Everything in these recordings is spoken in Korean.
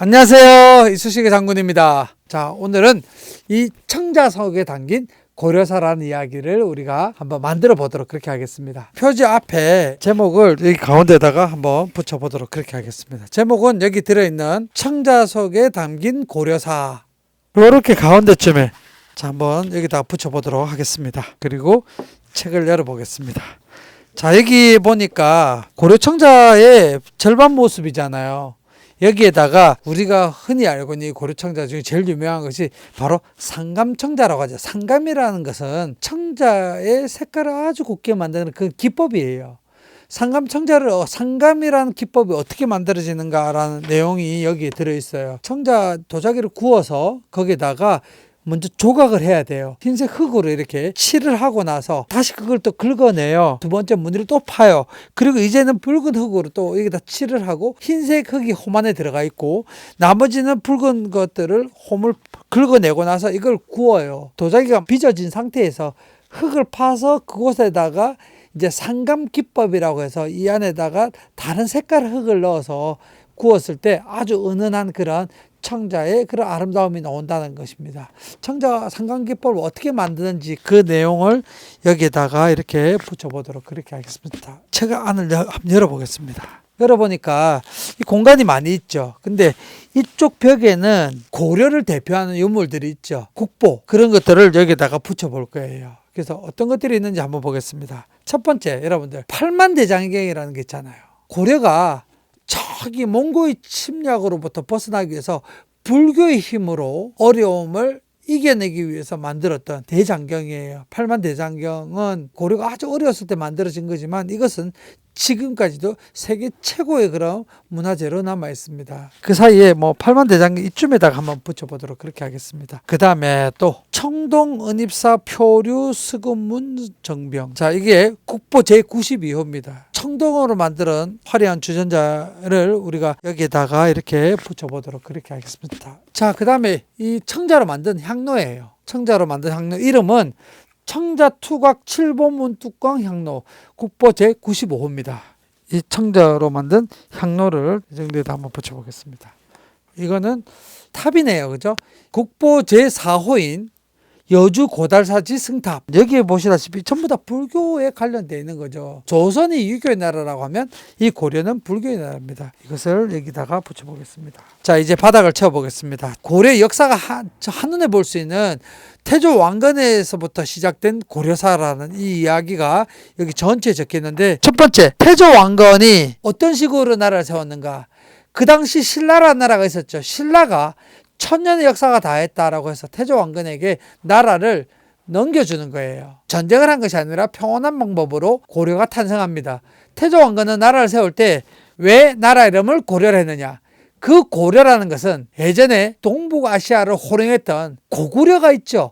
안녕하세요. 이쑤시개 장군입니다. 자, 오늘은 이 청자석에 담긴 고려사라는 이야기를 우리가 한번 만들어 보도록 그렇게 하겠습니다. 표지 앞에 제목을 여기 가운데다가 한번 붙여 보도록 그렇게 하겠습니다. 제목은 여기 들어있는 청자석에 담긴 고려사, 이렇게 가운데쯤에 자, 한번 여기다 붙여 보도록 하겠습니다. 그리고 책을 열어 보겠습니다. 자, 여기 보니까 고려청자의 절반 모습이잖아요. 여기에다가 우리가 흔히 알고 있는 고려청자 중에 제일 유명한 것이 바로 상감청자라고 하죠. 상감이라는 것은 청자의 색깔을 아주 곱게 만드는 그 기법이에요. 상감이라는 기법이 어떻게 만들어지는가라는 내용이 여기에 들어있어요. 청자 도자기를 구워서 거기에다가 먼저 조각을 해야 돼요. 흰색 흙으로 이렇게 칠을 하고 나서 다시 그걸 또 긁어내요. 두 번째 무늬를 또 파요. 그리고 이제는 붉은 흙으로 또 여기다 칠을 하고 흰색 흙이 홈 안에 들어가 있고 나머지는 붉은 것들을 홈을 긁어내고 나서 이걸 구워요. 도자기가 빚어진 상태에서 흙을 파서 그곳에다가 이제 상감 기법이라고 해서 이 안에다가 다른 색깔 흙을 넣어서 구웠을 때 아주 은은한 그런 청자의 그런 아름다움이 나온다는 것입니다. 청자 상감기법을 어떻게 만드는지 그 내용을 여기에다가 이렇게 붙여보도록 그렇게 하겠습니다. 책 안을 한번 열어보겠습니다. 열어보니까 이 공간이 많이 있죠. 근데 이쪽 벽에는 고려를 대표하는 유물들이 있죠. 국보, 그런 것들을 여기다가 붙여볼 거예요. 그래서 어떤 것들이 있는지 한번 보겠습니다. 첫 번째, 여러분들 팔만대장경이라는 게 있잖아요. 고려가 저기 몽고의 침략으로부터 벗어나기 위해서 불교의 힘으로 어려움을 이겨내기 위해서 만들었던 대장경이에요. 팔만대장경은 고려가 아주 어렸을 때 만들어진 거지만 이것은 지금까지도 세계 최고의 그런 문화재로 남아 있습니다. 그 사이에 팔만대장경 이쯤에다가 한번 붙여보도록 그렇게 하겠습니다. 그 다음에 또 청동은입사 표류 스금문 정병. 자, 이게 국보 제92호입니다. 청동으로 만든 화려한 주전자를 우리가 여기에다가 이렇게 붙여보도록 그렇게 하겠습니다. 자, 그 다음에 이 청자로 만든 향로예요. 청자로 만든 향로 이름은 청자투각 7보문 뚜껑 향로, 국보 제95호입니다. 이 청자로 만든 향로를 이 정도에다 한번 붙여보겠습니다. 이거는 탑이네요. 그죠? 국보 제4호인 여주 고달사지 승탑. 여기에 보시다시피 전부 다 불교에 관련되어 있는 거죠. 조선이 유교의 나라라고 하면 이 고려는 불교의 나라입니다. 이것을 여기다가 붙여보겠습니다. 자, 이제 바닥을 채워보겠습니다. 고려의 역사가 한눈에 볼 수 있는 태조 왕건에서부터 시작된 고려사라는 이 이야기가 여기 전체에 적혀 있는데, 첫 번째, 태조 왕건이 어떤 식으로 나라를 세웠는가. 그 당시 신라라는 나라가 있었죠. 신라가 1000년의 역사가 다했다라고 해서 태조 왕건에게 나라를 넘겨주는 거예요. 전쟁을 한 것이 아니라 평온한 방법으로 고려가 탄생합니다. 태조 왕건은 나라를 세울 때 왜 나라 이름을 고려를 했느냐. 그 고려라는 것은 예전에 동북아시아를 호령했던 고구려가 있죠.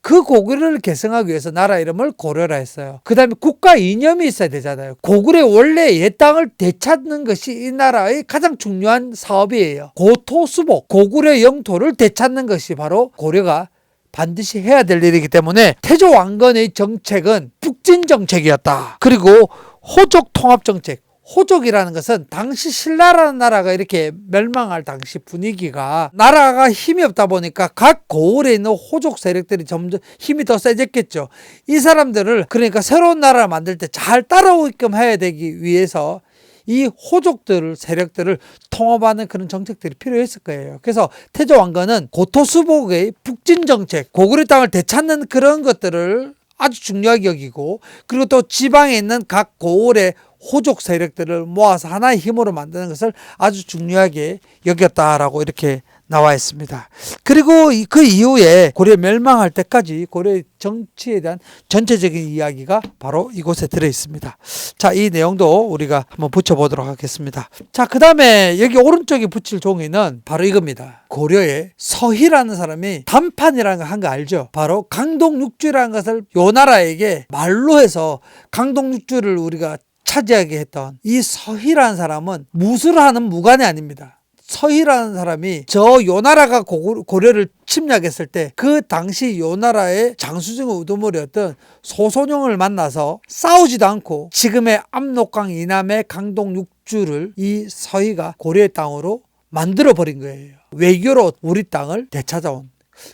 그 고구려를 계승하기 위해서 나라 이름을 고려라 했어요. 그 다음에 국가 이념이 있어야 되잖아요. 고구려의 원래 옛 땅을 되찾는 것이 이 나라의 가장 중요한 사업이에요. 고토수복, 고구려 영토를 되찾는 것이 바로 고려가 반드시 해야 될 일이기 때문에 태조 왕건의 정책은 북진 정책이었다. 그리고 호족 통합 정책. 호족이라는 것은 당시 신라라는 나라가 이렇게 멸망할 당시 분위기가 나라가 힘이 없다 보니까 각 고을에 있는 호족 세력들이 점점 힘이 더 세졌겠죠. 이 사람들을 그러니까 새로운 나라를 만들 때 잘 따라오게끔 해야 되기 위해서 이 호족들 세력들을 통합하는 그런 정책들이 필요했을 거예요. 그래서 태조 왕건은 고토수복의 북진 정책, 고구려 땅을 되찾는 그런 것들을 아주 중요하게 여기고, 그리고 또 지방에 있는 각 고을의 호족 세력들을 모아서 하나의 힘으로 만드는 것을 아주 중요하게 여겼다라고 이렇게 나와 있습니다. 그리고 그 이후에 고려 멸망할 때까지 고려의 정치에 대한 전체적인 이야기가 바로 이곳에 들어 있습니다. 자, 이 내용도 우리가 한번 붙여보도록 하겠습니다. 자, 그 다음에 여기 오른쪽에 붙일 종이는 바로 이겁니다. 고려의 서희라는 사람이 단판이라는 거 한 거 알죠? 바로 강동육주라는 것을 요 나라에게 말로 해서 강동육주를 우리가 차지하게 했던 이 서희라는 사람은 무술을 하는 무관이 아닙니다. 서희라는 사람이 저 요나라가 고려를 침략했을 때 그 당시 요나라의 장수증의 우두머리였던 소손영을 만나서 싸우지도 않고 지금의 압록강 이남의 강동 육주를 이 서희가 고려의 땅으로 만들어 버린 거예요. 외교로 우리 땅을 되찾아온.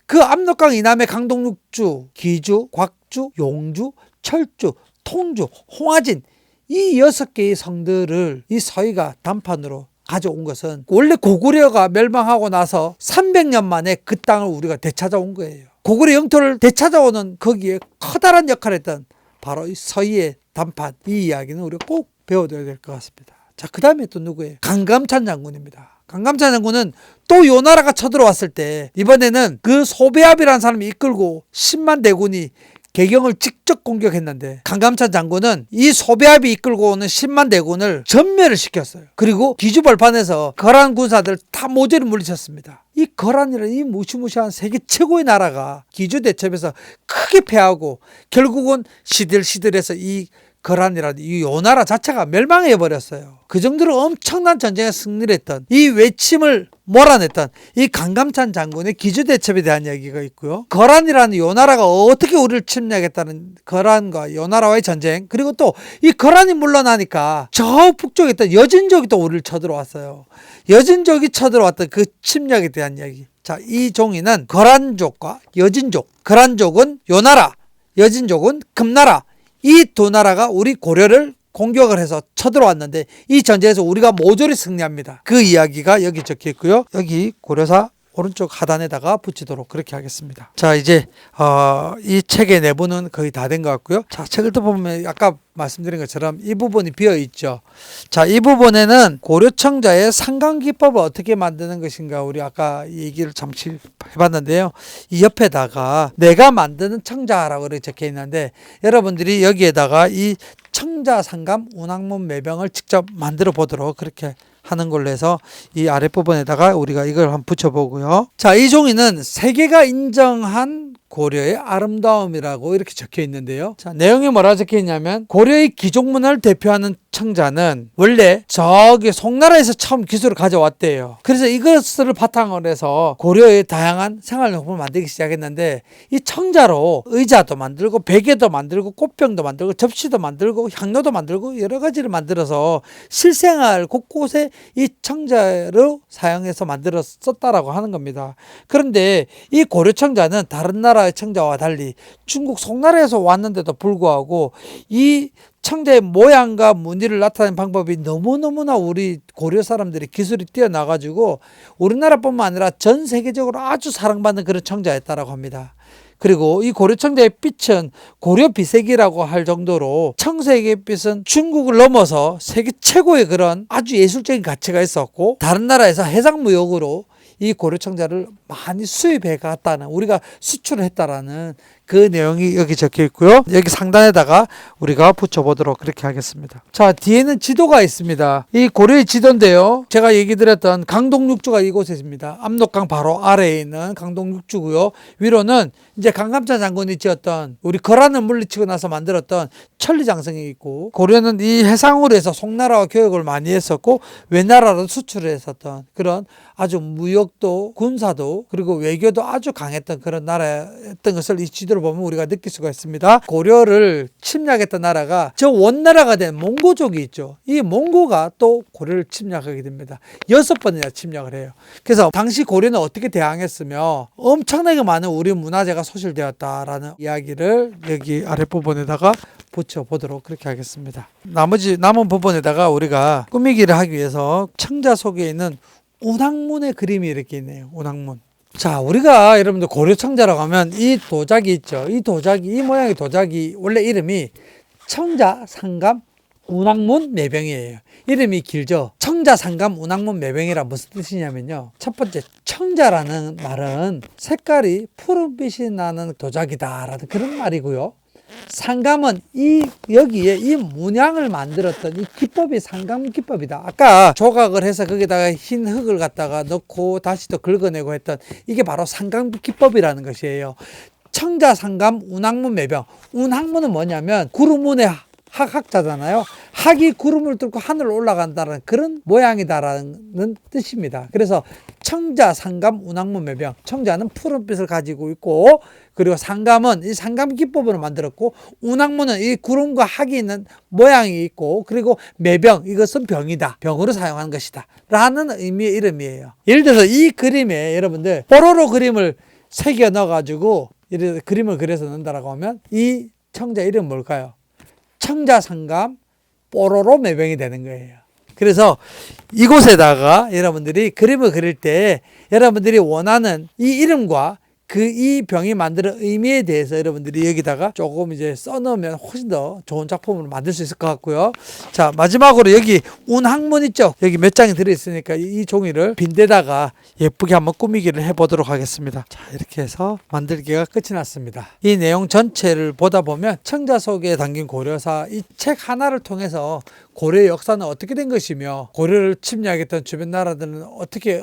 그 압록강 이남의 강동육주, 기주, 곽주, 용주, 철주, 통주, 홍화진 이 6개의 성들을 이 서희가 단판으로 가져온 것은 원래 고구려가 멸망하고 나서 300년 만에 그 땅을 우리가 되찾아온 거예요. 고구려 영토를 되찾아오는 거기에 커다란 역할을 했던 바로 이 서희의 단판, 이 이야기는 우리가 꼭 배워둬야 될 것 같습니다. 자, 그 다음에 또 누구예요? 강감찬 장군입니다. 강감찬 장군은 또 요 나라가 쳐들어왔을 때 이번에는 그 소배합이라는 사람이 이끌고 10만 대군이 개경을 직접 공격했는데 강감찬 장군은 이 소배합이 이끌고 오는 10만 대군을 전멸을 시켰어요. 그리고 기주벌판에서 거란 군사들 다 모조리 물리쳤습니다. 이 거란이라는 이 무시무시한 세계 최고의 나라가 기주대첩에서 크게 패하고 결국은 시들시들해서 이 거란이라는 이 요나라 자체가 멸망해 버렸어요. 그 정도로 엄청난 전쟁에 승리를 했던 이 외침을 몰아냈던 이 강감찬 장군의 기주대첩에 대한 이야기가 있고요. 거란이라는 요나라가 어떻게 우리를 침략했다는 거란과 요나라와의 전쟁, 그리고 또 이 거란이 물러나니까 저 북쪽에 있던 여진족이 또 우리를 쳐들어왔어요. 여진족이 쳐들어왔던 그 침략에 대한 이야기. 자, 이 종이는 거란족과 여진족, 거란족은 요나라, 여진족은 금나라, 이 두 나라가 우리 고려를 공격을 해서 쳐들어왔는데 이 전쟁에서 우리가 모조리 승리합니다. 그 이야기가 여기 적혀 있고요. 여기 고려사 오른쪽 하단에다가 붙이도록 그렇게 하겠습니다. 자, 이제 이 책의 내부는 거의 다 된 것 같고요. 자, 책을 또 보면 아까 말씀드린 것처럼 이 부분이 비어 있죠. 자, 이 부분에는 고려청자의 상강기법을 어떻게 만드는 것인가 우리 아까 얘기를 잠시 해봤는데요. 이 옆에다가 내가 만드는 청자라고 이렇게 적혀 있는데 여러분들이 여기에다가 이 청자상감 운항문 매병을 직접 만들어 보도록 그렇게 하는 걸로 해서 이 아랫부분에다가 우리가 이걸 한번 붙여보고요. 자, 이 종이는 세계가 인정한 고려의 아름다움이라고 이렇게 적혀 있는데요. 자, 내용이 뭐라 적혀 있냐면 고려의 기종문화를 대표하는 청자는 원래 저기 송나라에서 처음 기술을 가져왔대요. 그래서 이것을 바탕으로 해서 고려의 다양한 생활용품을 만들기 시작했는데 이 청자로 의자도 만들고 베개도 만들고 꽃병도 만들고 접시도 만들고 향로도 만들고 여러 가지를 만들어서 실생활 곳곳에 이 청자로 사용해서 만들어 썼다라고 하는 겁니다. 그런데 이 고려 청자는 다른 나라의 청자와 달리 중국 송나라에서 왔는데도 불구하고 이 청자의 모양과 무늬를 나타내는 방법이 너무너무나 우리 고려 사람들이 기술이 뛰어나가지고 우리나라뿐만 아니라 전 세계적으로 아주 사랑받는 그런 청자였다라고 합니다. 그리고 이 고려 청자의 빛은 고려 비색이라고 할 정도로 청색의 빛은 중국을 넘어서 세계 최고의 그런 아주 예술적인 가치가 있었고 다른 나라에서 해상무역으로 이 고려 청자를 많이 수입해 갔다는, 우리가 수출을 했다라는 그 내용이 여기 적혀 있고요. 여기 상단에다가 우리가 붙여보도록 그렇게 하겠습니다. 자, 뒤에는 지도가 있습니다. 이 고려의 지도인데요. 제가 얘기 드렸던 강동육주가 이곳에 있습니다. 압록강 바로 아래에 있는 강동육주고요. 위로는 이제 강감찬 장군이 지었던 우리 거란을 물리치고 나서 만들었던 천리장성이 있고, 고려는 이 해상으로 해서 송나라와 교역을 많이 했었고 외나라로 수출을 했었던 그런 아주 무역도 군사도 그리고 외교도 아주 강했던 그런 나라였던 것을 이 지도를 보면 우리가 느낄 수가 있습니다. 고려를 침략했던 나라가 저 원나라가 된 몽고족이 있죠. 이 몽고가 또 고려를 침략하게 됩니다. 6번이나 침략을 해요. 그래서 당시 고려는 어떻게 대항했으며 엄청나게 많은 우리 문화재가 소실되었다라는 이야기를 여기 아랫부분에다가 붙여보도록 그렇게 하겠습니다. 남은 부분에다가 우리가 꾸미기를 하기 위해서 청자 속에 있는 운항문의 그림이 이렇게 있네요. 운항문. 자, 우리가 여러분들 고려청자라고 하면 이 도자기 있죠. 이 도자기, 이 모양의 도자기 원래 이름이 청자상감 운항문 매병이에요. 이름이 길죠. 청자상감 운항문 매병이란 무슨 뜻이냐면요. 첫 번째, 청자라는 말은 색깔이 푸른빛이 나는 도자기다라는 그런 말이고요. 상감은 여기에 이 문양을 만들었던 이 기법이 상감 기법이다. 아까 조각을 해서 거기다가 흰 흙을 갖다가 넣고 다시 또 긁어내고 했던 이게 바로 상감 기법이라는 것이에요. 청자 상감 운항문 매병. 운항문은 뭐냐면 구름운의 학자잖아요. 학이 구름을 뚫고 하늘을 올라간다는 그런 모양이다라는 뜻입니다. 그래서 청자, 상감, 운항문, 매병. 청자는 푸른빛을 가지고 있고, 그리고 상감은 이 상감 기법으로 만들었고, 운항문은 이 구름과 학이 있는 모양이 있고, 그리고 매병, 이것은 병이다. 병으로 사용하는 것이다. 라는 의미의 이름이에요. 예를 들어서 이 그림에 여러분들 뽀로로 그림을 새겨 넣어가지고 이렇게 그림을 그려서 넣는다라고 하면 이 청자 이름은 뭘까요? 청자, 상감, 뽀로로, 매병이 되는 거예요. 그래서 이곳에다가 여러분들이 그림을 그릴 때 여러분들이 원하는 이 이름과 이 병이 만드는 의미에 대해서 여러분들이 여기다가 조금 이제 써놓으면 훨씬 더 좋은 작품으로 만들 수 있을 것 같고요. 자, 마지막으로 여기 운항문 있죠? 여기 몇 장이 들어있으니까 이 종이를 빈대다가 예쁘게 한번 꾸미기를 해보도록 하겠습니다. 자, 이렇게 해서 만들기가 끝이 났습니다. 이 내용 전체를 보다 보면 청자 속에 담긴 고려사, 이 책 하나를 통해서 고려의 역사는 어떻게 된 것이며, 고려를 침략했던 주변 나라들은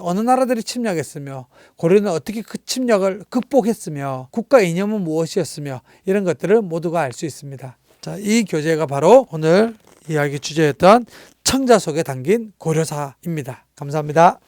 어느 나라들이 침략했으며, 고려는 어떻게 그 침략을 극복했으며, 국가 이념은 무엇이었으며, 이런 것들을 모두가 알 수 있습니다. 자, 이 교재가 바로 오늘 이야기 주제였던 청자 속에 담긴 고려사입니다. 감사합니다.